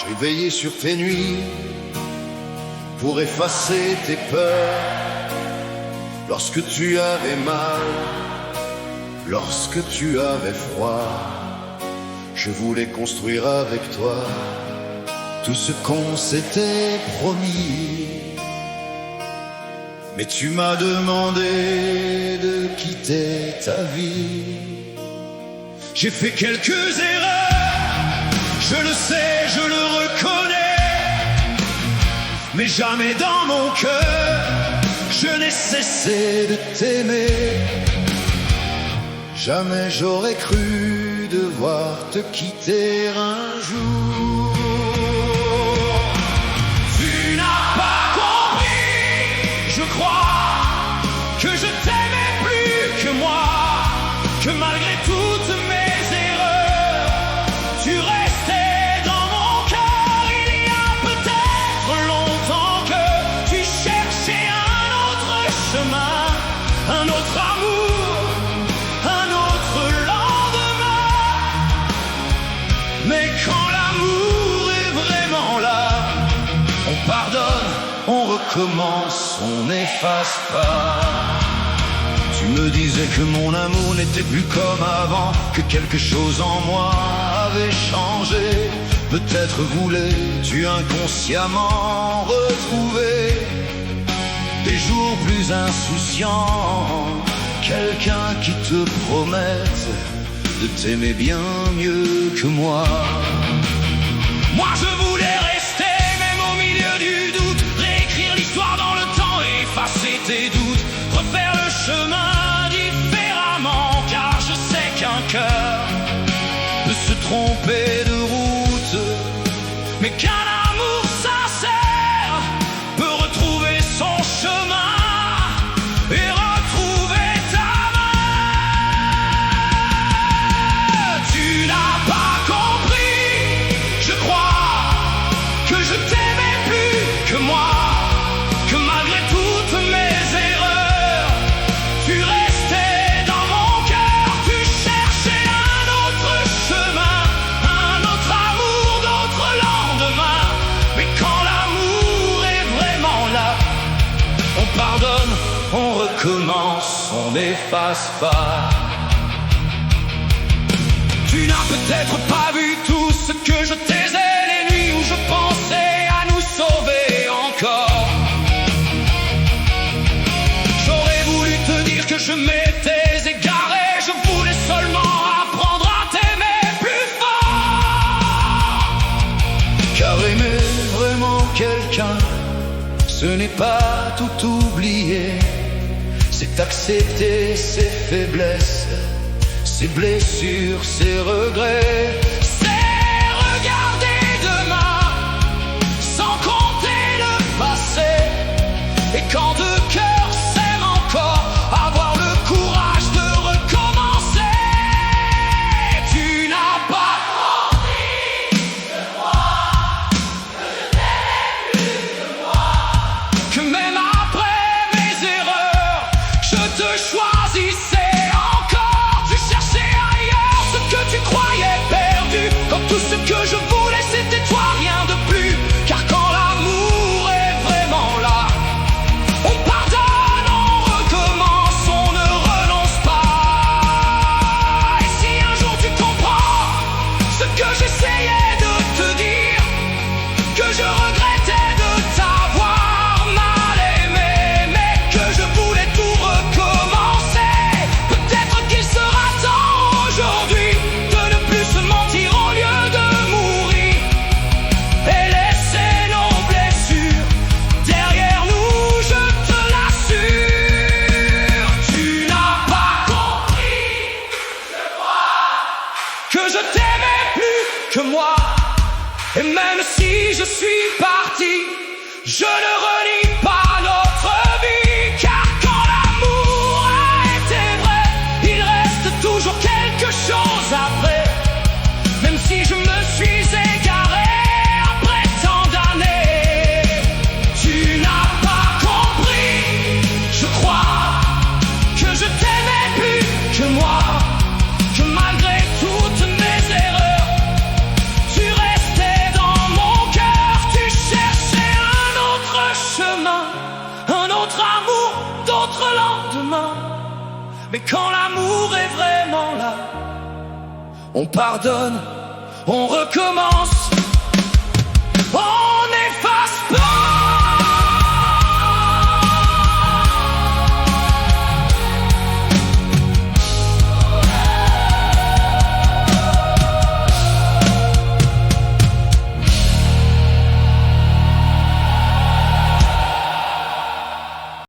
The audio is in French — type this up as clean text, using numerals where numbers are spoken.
J'ai veillé sur tes nuits pour effacer tes peurs. Lorsque tu avais mal, lorsque tu avais froid, je voulais construire avec toi tout ce qu'on s'était promis. Mais tu m'as demandé de quitter ta vie. J'ai fait quelques erreurs, je le sais, je le reconnais, mais jamais dans mon cœur je n'ai cessé de t'aimer. Jamais j'aurais cru devoir te quitter un jour. Tu n'as pas compris, je crois, que je t'aimais plus que moi, que malgré toutes mes erreurs, tu restais dans mon cœur. Il y a peut-être longtemps que tu cherchais un autre chemin, un autre amour, un autre lendemain. Mais quand l'amour est vraiment là, on pardonne, on recommence, on n'efface pas. Tu me disais que mon amour n'était plus comme avant, que quelque chose en moi avait changé. Peut-être voulais-tu inconsciemment retrouver des jours plus insouciants, quelqu'un qui te promette de t'aimer bien mieux que moi. Moi je voulais rester même au milieu du doute, réécrire l'histoire dans le temps, effacer tes doutes, refaire le chemin différemment, car je sais qu'un cœur peut se tromper de route, mais qu'un amour sincère peut retrouver son chemin et retrouver ta main. Tu n'as pas compris, je crois, que je t'aimais plus que moi, que malgré toutes mes erreurs, tu restais dans mon cœur, tu cherchais un autre chemin, un autre amour, d'autres lendemains. Mais quand l'amour est vraiment là, on pardonne, on recommence, on n'efface pas. Tu n'as peut-être pas vu tout ce que je taisais, les nuits où je pensais à nous sauver encore. J'aurais voulu te dire que je m'étais égaré, je voulais seulement apprendre à t'aimer plus fort. Car aimer vraiment quelqu'un, ce n'est pas tout oublier, c'est accepter ses faiblesses, ses blessures, ses regrets. C'est regarder demain sans compter le passé, et quand deux cœurs s'aiment encore, avoir le courage de recommencer. Tu n'as pas compris, je crois, que je t'aimais plus que moi, que même après mes erreurs, je te choisissais encore. Tu cherchais ailleurs ce que tu croyais perdu, quand tout ce que je voulais c'était toi, rien de plus. Car quand l'amour est vraiment là, on pardonne, on recommence, on ne renonce pas. Et si un jour tu comprends ce que j'essayais de te dire, que je regrettais de t'avoir mal aimé, mais que je voulais tout recommencer, peut-être qu'il sera temps aujourd'hui de ne plus se mentir au lieu de mourir et laisser nos blessures derrière nous, je te l'assure. Tu n'as pas compris, je crois, que je t'aimais plus que moi. Et même si je suis parti, je ne renie pas notre vie, car quand l'amour a été vrai, il reste toujours quelque chose après. Même si je me suis égaré après tant d'années, tu n'as pas compris, je crois, que je t'aimais plus que moi, que malgré toutes mes erreurs, tu restais dans mon Mais quand l'amour est vraiment là, on pardonne, on recommence.